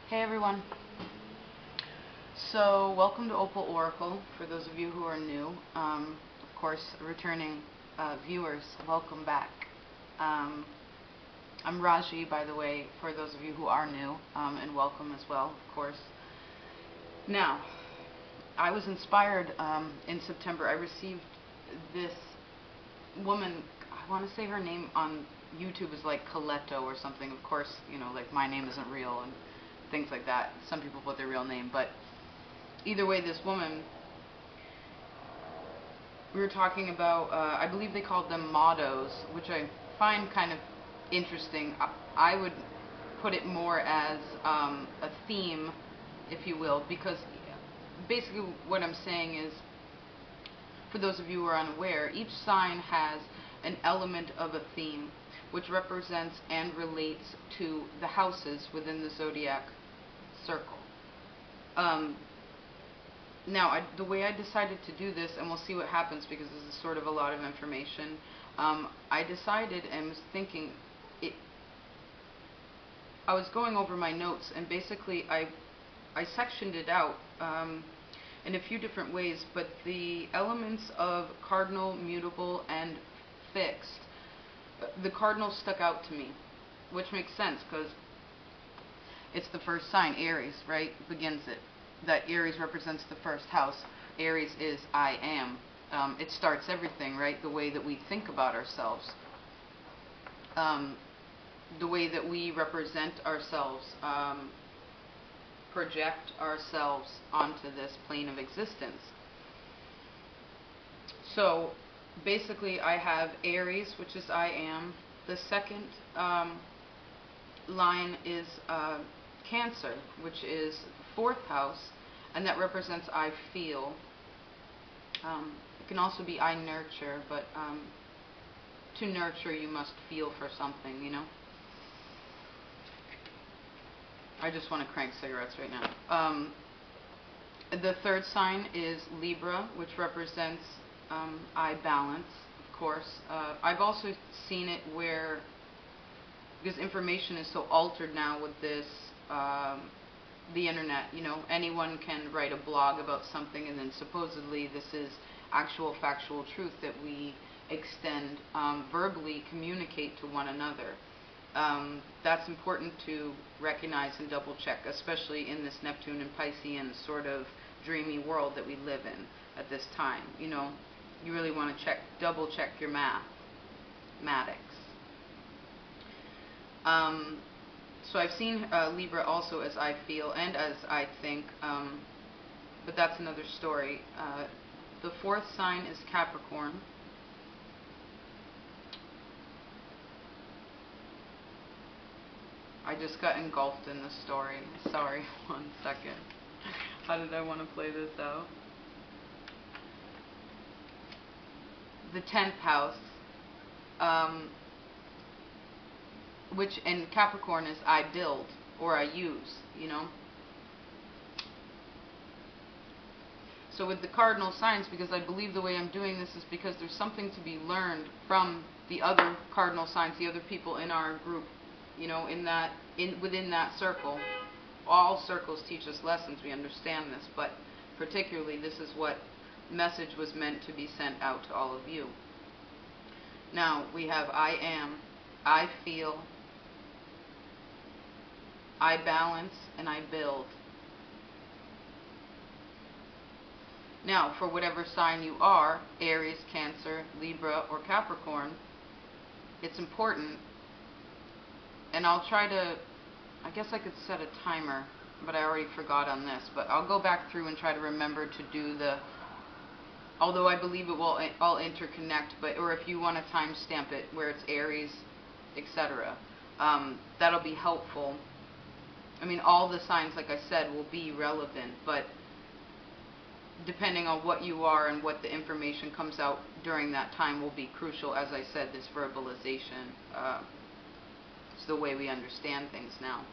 Hey everyone. So welcome to Opal Oracle. For those of you who are new, of course, returning viewers, welcome back. I'm Raaji, by the way, for those of you who are new, and welcome as well, of course. Now, I was inspired in September. I received this woman. I want to say her name on YouTube is like Coletto or something. Of course, you know, like my name isn't real and things like that. Some people put their real name, but either way, this woman, we were talking about, I believe they called them mottos, which I find kind of interesting. I would put it more as a theme, if you will, because basically what I'm saying is, for those of you who are unaware, each sign has an element of a theme, which represents and relates to the houses within the zodiac circle. Now, the way I decided to do this, and we'll see what happens because this is sort of a lot of information, I decided and was thinking, I was going over my notes, and basically I sectioned it out in a few different ways, but the elements of cardinal, mutable, and fixed, the cardinal stuck out to me, which makes sense because it's the first sign, Aries, right? Begins it. That Aries represents the first house. Aries is I am. It starts everything, right? The way that we think about ourselves. The way that we represent ourselves, project ourselves onto this plane of existence. So, basically I have Aries, which is I am. The second line is Cancer, which is fourth house, and that represents I feel. It can also be I nurture, but to nurture you must feel for something, you know. I just want to crank cigarettes right now. The third sign is Libra, which represents I balance, of course. I've also seen it where, because information is so altered now with this, the internet, you know, anyone can write a blog about something, and then supposedly this is actual factual truth that we extend, verbally communicate to one another. That's important to recognize and double check, especially in this Neptune and Piscean sort of dreamy world that we live in at this time. You know, you really want to double check your mathematics. So I've seen Libra also as I feel and as I think, but that's another story. The fourth sign is Capricorn. I just got engulfed in the story. Sorry, 1 second. How did I want to play this out? The 10th house, which in Capricorn is I build or I use, you know. So with the cardinal signs, because I believe the way I'm doing this is because there's something to be learned from the other cardinal signs, the other people in our group, you know, within that circle. All circles teach us lessons, we understand this, but particularly this is what message was meant to be sent out to all of you. Now, we have I am, I feel, I balance, and I build. Now, for whatever sign you are, Aries, Cancer, Libra, or Capricorn, it's important, and I'll try to, I guess I could set a timer, but I already forgot on this, but I'll go back through and try to remember to do the, although I believe it will all interconnect, but, or if you want to timestamp it where it's Aries, etc., that'll be helpful. I mean, all the signs, like I said, will be relevant, but depending on what you are and what the information comes out during that time will be crucial. As I said, this verbalization is the way we understand things now.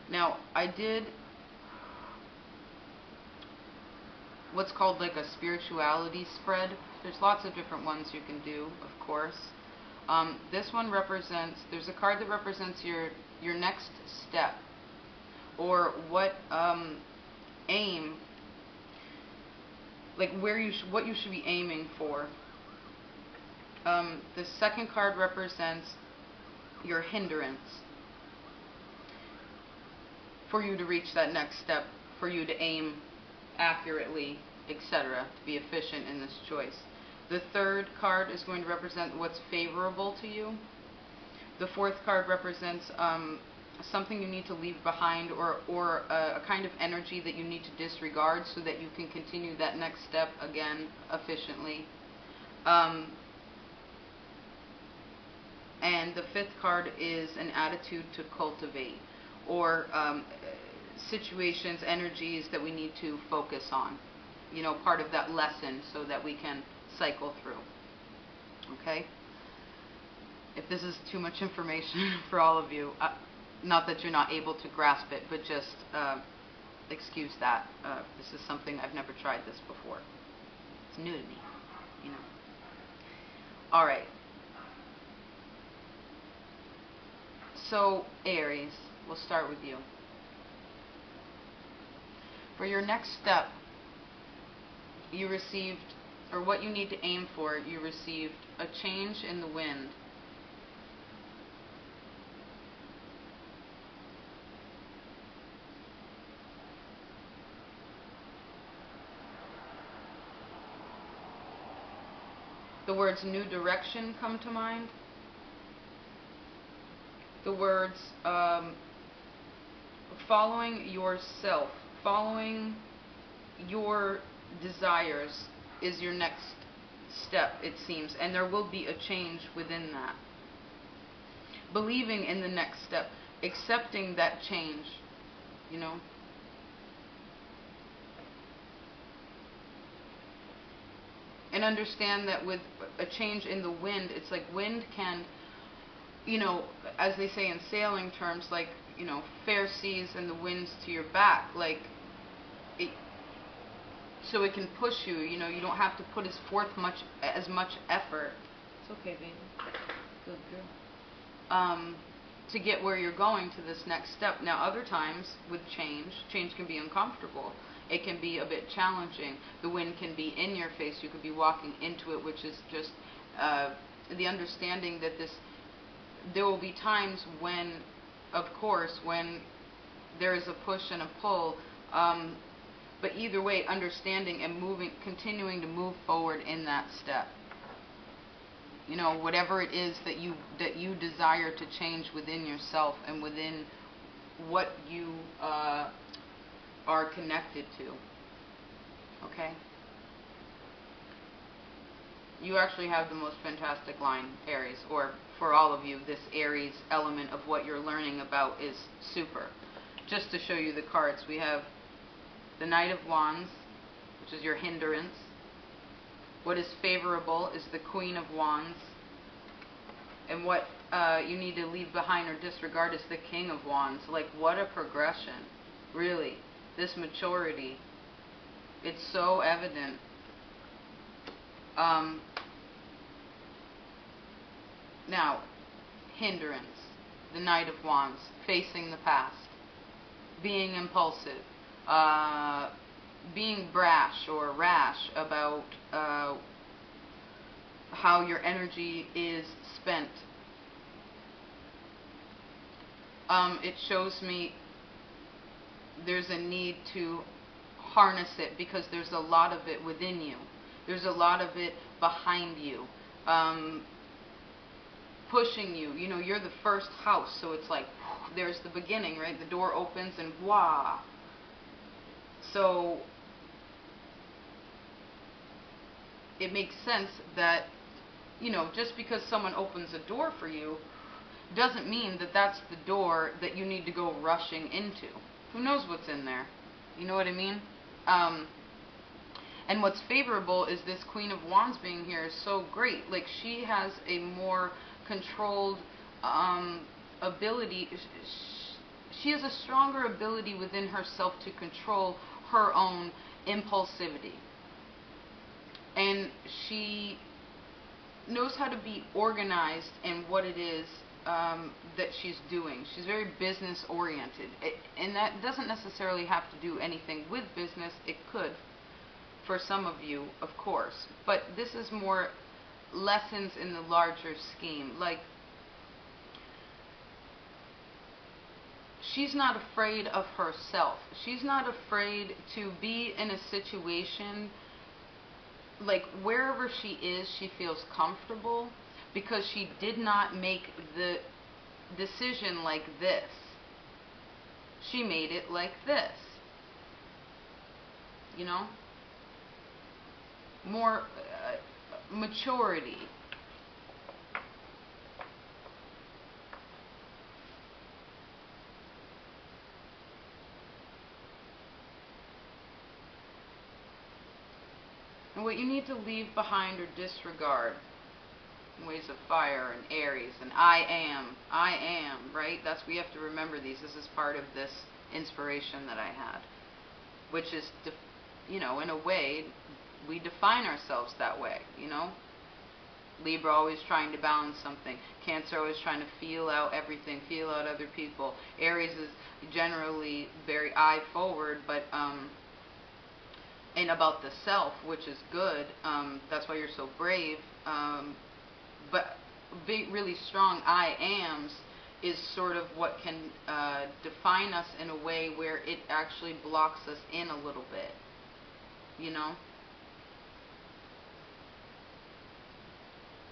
Now, I did what's called like a spirituality spread. There's lots of different ones you can do, of course. This one represents, there's a card that represents your next step, or what aim, like what you should be aiming for. The second card represents your hindrance for you to reach that next step, for you to aim accurately, etc., to be efficient in this choice. The third card is going to represent what's favorable to you. The fourth card represents something you need to leave behind, or a kind of energy that you need to disregard so that you can continue that next step again efficiently. And the fifth card is an attitude to cultivate, or situations, energies that we need to focus on. You know, part of that lesson so that we can cycle through. Okay? If this is too much information for all of you, not that you're not able to grasp it, but just excuse that. This is something I've never tried this before. It's new to me, you know. All right. So, Aries, we'll start with you. For your next step, you received, or what you need to aim for, you received a change in the wind. The words new direction come to mind. The words following yourself, following your desires is your next step, it seems, and there will be a change within that. Believing in the next step, accepting that change, you know. And understand that with a change in the wind, it's like wind can, you know, as they say in sailing terms, like, you know, fair seas and the winds to your back, like, so it can push you, you know, you don't have to put as much effort. It's okay, baby. Good girl. To get where you're going to this next step. Now, other times with change can be uncomfortable. It can be a bit challenging. The wind can be in your face. You could be walking into it, which is just the understanding that there will be times when, of course, when there is a push and a pull, but either way, understanding and continuing to move forward in that step. You know, whatever it is that you desire to change within yourself and within what you are connected to. Okay? You actually have the most fantastic line, Aries, or for all of you, this Aries element of what you're learning about is super. Just to show you the cards, we have the Knight of Wands, which is your hindrance. What is favorable is the Queen of Wands. And what you need to leave behind or disregard is the King of Wands. Like, what a progression. Really. This maturity. It's so evident. Now, hindrance. The Knight of Wands. Facing the past. Being impulsive. Being brash or rash about how your energy is spent. It shows me there's a need to harness it because there's a lot of it within you. There's a lot of it behind you. Pushing you. You know, you're the first house, so it's like, there's the beginning, right? The door opens and wah. So it makes sense that, you know, just because someone opens a door for you doesn't mean that that's the door that you need to go rushing into. Who knows what's in there? You know what I mean? And what's favorable is this Queen of Wands being here is so great. Like, she has a more controlled ability. She has a stronger ability within herself to control her own impulsivity. And she knows how to be organized in what it is that she's doing. She's very business oriented, and that doesn't necessarily have to do anything with business. It could, for some of you, of course, but this is more lessons in the larger scheme. Like, she's not afraid of herself. She's not afraid to be in a situation, like wherever she is, she feels comfortable, because she did not make the decision like this. She made it like this. You know? More maturity. And what you need to leave behind or disregard, ways of fire and Aries and I am, right? That's, we have to remember these. This is part of this inspiration that I had, which is, you know, in a way, we define ourselves that way, you know? Libra always trying to balance something. Cancer always trying to feel out everything, feel out other people. Aries is generally very I forward, but and about the self, which is good. That's why you're so brave. But big, really strong I ams is sort of what can define us in a way where it actually blocks us in a little bit, you know?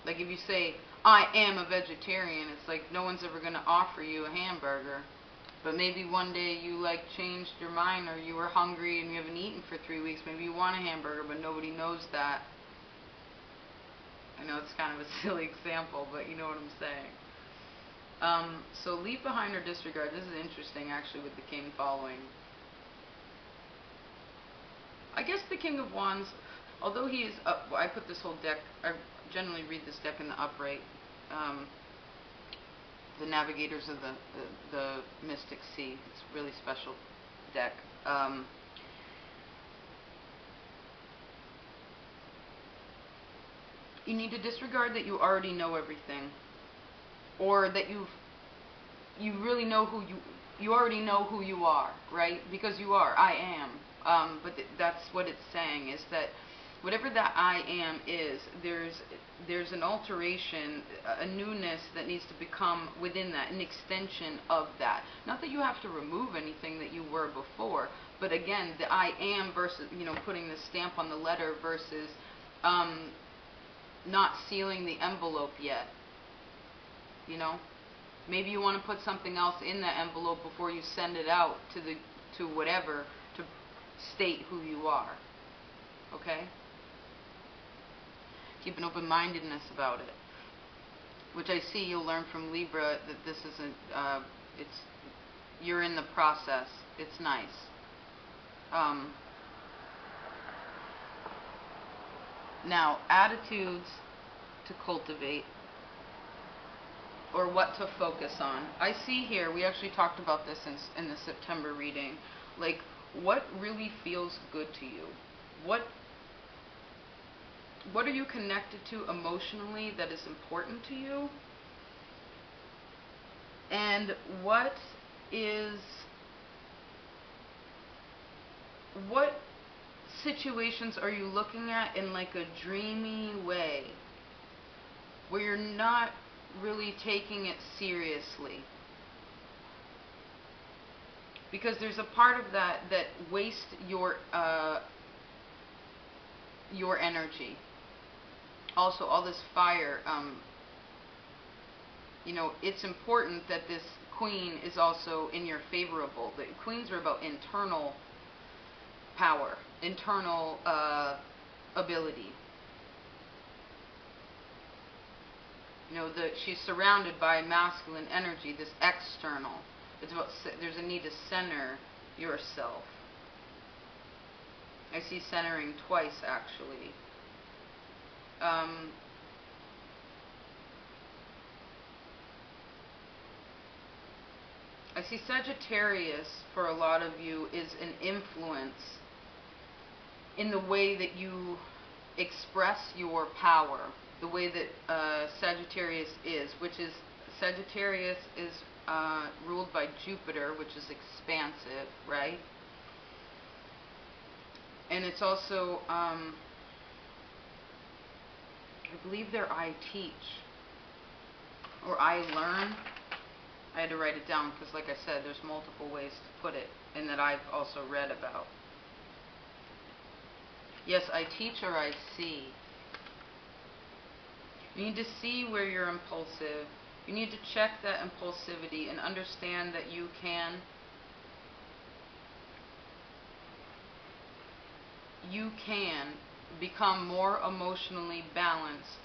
Like if you say, I am a vegetarian, it's like no one's ever going to offer you a hamburger. But maybe one day you like changed your mind, or you were hungry and you haven't eaten for 3 weeks. Maybe you want a hamburger, but nobody knows that. I know it's kind of a silly example, but you know what I'm saying. So leave behind or disregard. This is interesting, actually, with the King following. I guess the King of Wands, although he is up, I put this whole deck, I generally read this deck in the upright. The Navigators of the Mystic Sea. It's a really special deck. You need to disregard that you already know everything, or that you really know who you already know who you are, right? Because you are. I am. But that's what it's saying, is that whatever that I am is, there's an alteration, a newness that needs to become within that, an extension of that. Not that you have to remove anything that you were before, but again, the I am versus, you know, putting the stamp on the letter versus not sealing the envelope yet. You know? Maybe you want to put something else in that envelope before you send it out to whatever, to state who you are. Okay? Keep an open-mindedness about it, which I see you'll learn from Libra, that this isn't, you're in the process. It's nice. Now, attitudes to cultivate, or what to focus on. I see here, we actually talked about this in the September reading, like, what really feels good to you? What are you connected to emotionally that is important to you? And what situations are you looking at in like a dreamy way, where you're not really taking it seriously? Because there's a part of that wastes your energy. Also, all this fire, you know, it's important that this Queen is also in your favorable. The Queens are about internal power, internal ability. You know, she's surrounded by masculine energy, this external. It's about, there's a need to center yourself. I see centering twice, actually. I see Sagittarius, for a lot of you, is an influence in the way that you express your power. the way that Sagittarius is, which is Sagittarius is ruled by Jupiter, which is expansive, right? And it's also, I believe they're I teach, or I learn. I had to write it down because, like I said, there's multiple ways to put it, and that I've also read about. Yes, I teach or I see. You need to see where you're impulsive. You need to check that impulsivity and understand that you can become more emotionally balanced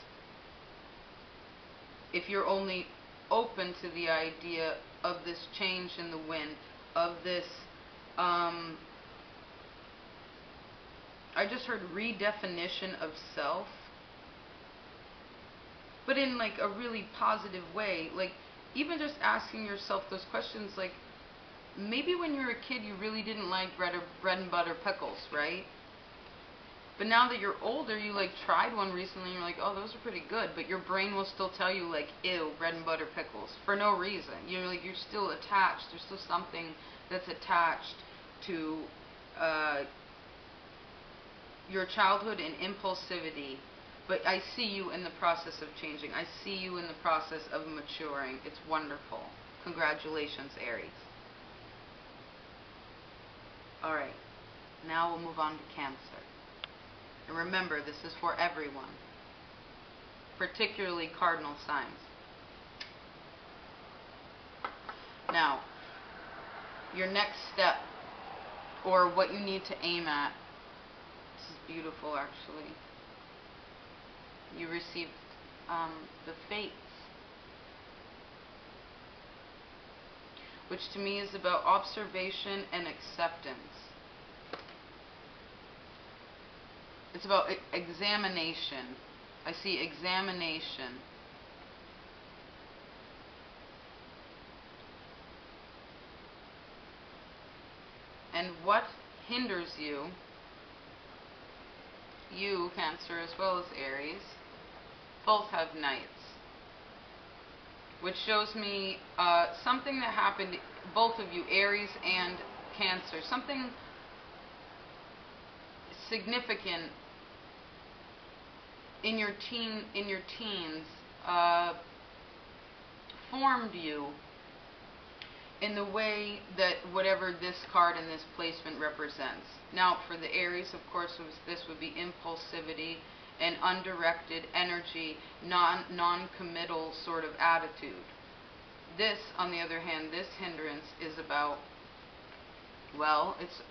if you're only open to the idea of this change in the wind, of this, I just heard redefinition of self, but in like a really positive way. Like, even just asking yourself those questions, like, maybe when you were a kid you really didn't like bread and butter pickles, right? But now that you're older, you like tried one recently and you're like, oh, those are pretty good, but your brain will still tell you like, ew, bread and butter pickles, for no reason. You're like, you're still attached. There's still something that's attached to your childhood and impulsivity. But I see you in the process of changing. I see you in the process of maturing. It's wonderful. Congratulations, Aries. All right, now we'll move on to Cancer. And remember, this is for everyone, particularly cardinal signs. Now, your next step, or what you need to aim at, this is beautiful actually. You received the Fates, which to me is about observation and acceptance. It's about examination. I see examination. And what hinders you, Cancer, as well as Aries, both have Knights. Which shows me something that happened, both of you, Aries and Cancer, something significant in your teens formed you in the way that whatever this card and this placement represents. Now, for the Aries, of course, this would be impulsivity and undirected energy, non-committal sort of attitude. This, on the other hand, this hindrance is about, well, it's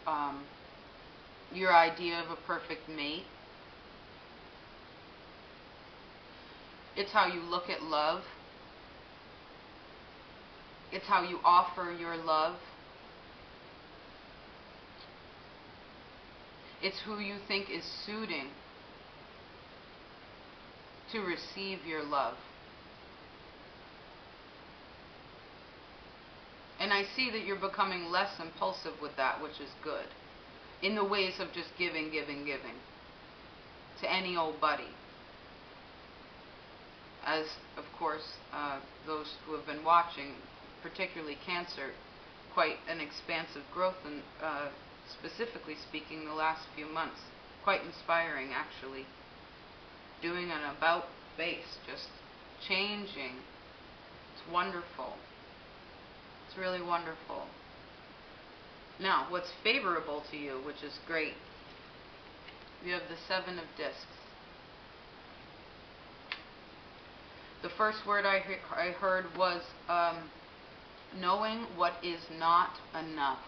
your idea of a perfect mate. It's how you look at love. It's how you offer your love. It's who you think is suiting to receive your love. And I see that you're becoming less impulsive with that, which is good. In the ways of just giving to any old buddy. As, of course, those who have been watching, particularly Cancer, quite an expansive growth, and specifically speaking, the last few months. Quite inspiring, actually. Doing an about face, just changing. It's wonderful. It's really wonderful. Now, what's favorable to you, which is great, you have the Seven of Discs. The first word I heard was knowing what is not enough.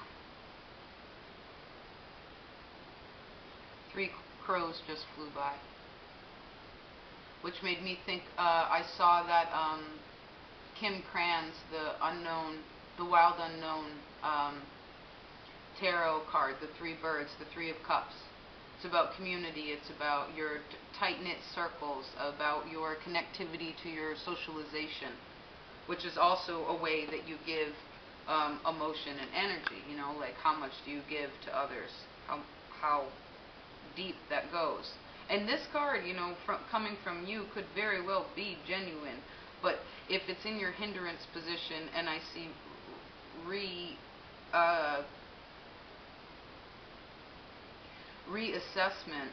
3 crows just flew by, which made me think, I saw that Kim Kranz, the Wild Unknown tarot card, the 3 birds, the 3 of Cups. It's about community, it's about your tight-knit circles, about your connectivity to your socialization, which is also a way that you give emotion and energy, you know, like how much do you give to others, how deep that goes. And this card, you know, coming from you could very well be genuine. But if it's in your hindrance position, and I see reassessment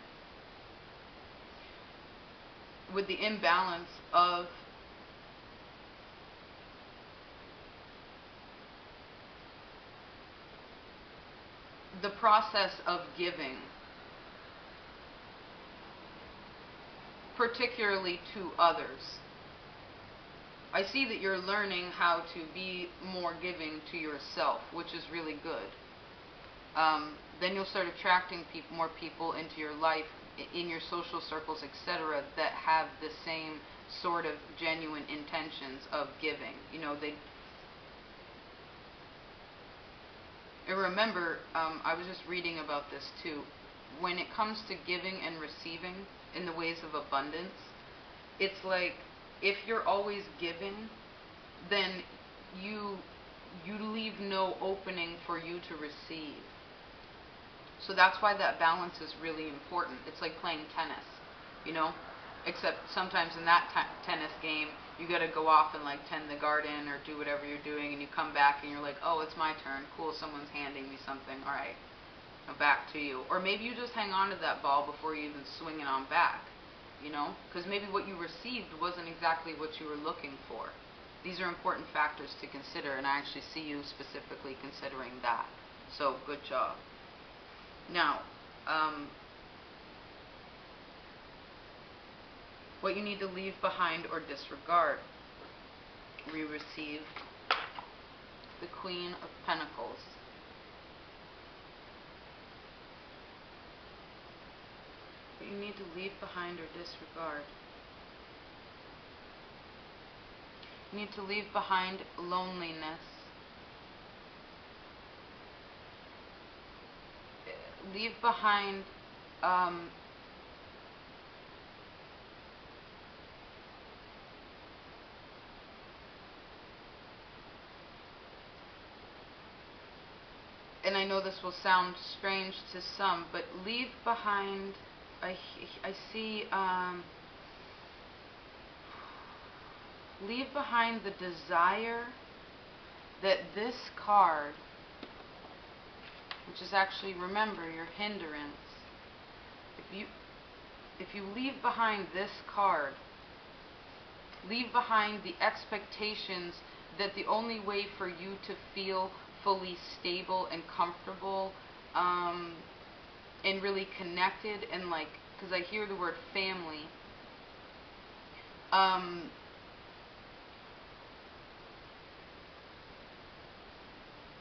with the imbalance of the process of giving, particularly to others. I see that you're learning how to be more giving to yourself, which is really good. Then you'll start attracting more people into your life, in your social circles, etc., that have the same sort of genuine intentions of giving. You know, and remember, I was just reading about this too. When it comes to giving and receiving in the ways of abundance, it's like, if you're always giving, then you leave no opening for you to receive. So that's why that balance is really important. It's like playing tennis, you know? Except sometimes in that tennis game, you got to go off and like tend the garden or do whatever you're doing, and you come back and you're like, oh, it's my turn. Cool, someone's handing me something. All right, now back to you. Or maybe you just hang on to that ball before you even swing it on back, you know? Because maybe what you received wasn't exactly what you were looking for. These are important factors to consider, and I actually see you specifically considering that. So, good job. Now, what you need to leave behind or disregard. We received the Queen of Pentacles. What you need to leave behind or disregard. You need to leave behind loneliness. Leave behind and I know this will sound strange to some, but leave behind, I see, leave behind the desire that this card, which is actually, remember, your hindrance. If you leave behind this card, leave behind the expectations that the only way for you to feel fully stable and comfortable, and really connected, and like, because I hear the word family,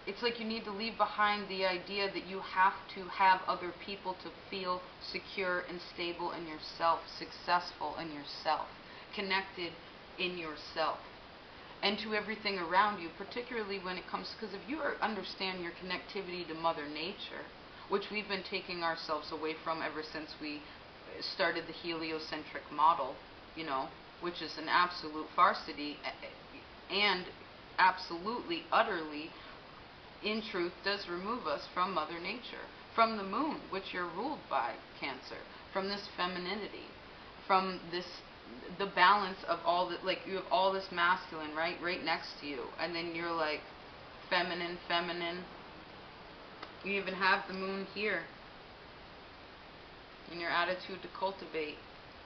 it's like you need to leave behind the idea that you have to have other people to feel secure and stable in yourself, successful in yourself, connected in yourself, and to everything around you, particularly when it comes, because if you understand your connectivity to Mother Nature, which we've been taking ourselves away from ever since we started the heliocentric model, you know, which is an absolute farcity, and absolutely, utterly, in truth, does remove us from Mother Nature, from the moon, which you're ruled by, Cancer, from this femininity, from this, the balance of all that, like, you have all this masculine, right next to you, and then you're like, feminine, you even have the moon here, in your attitude to cultivate,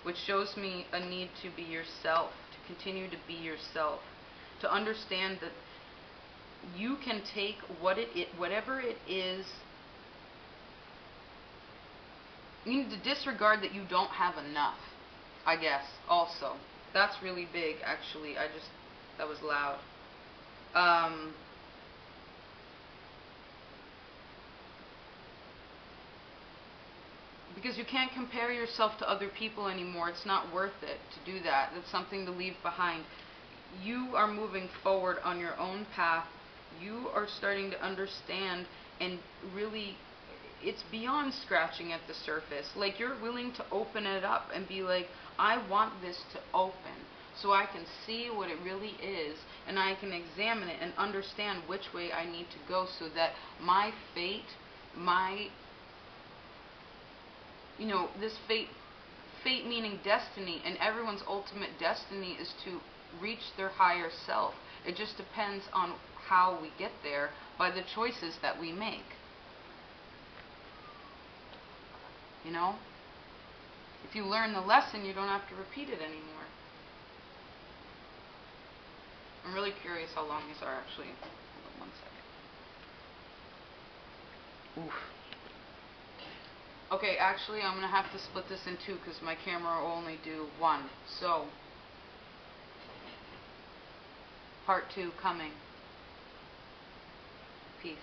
which shows me a need to be yourself, to continue to be yourself, to understand that you can take whatever it is. You need to disregard that you don't have enough, I guess, also. That's really big, actually. That was loud. Because you can't compare yourself to other people anymore. It's not worth it to do that. That's something to leave behind. You are moving forward on your own path. You are starting to understand, and really, it's beyond scratching at the surface. Like, you're willing to open it up and be like, I want this to open so I can see what it really is, and I can examine it and understand which way I need to go, so that my fate, this fate fate meaning destiny, and everyone's ultimate destiny is to reach their higher self. It just depends on how we get there by the choices that we make. You know? If you learn the lesson, you don't have to repeat it anymore. I'm really curious how long these are actually. Hold on 1 second. Oof. Okay, actually I'm going to have to split this in two because my camera will only do one. So, part 2 coming. Peace.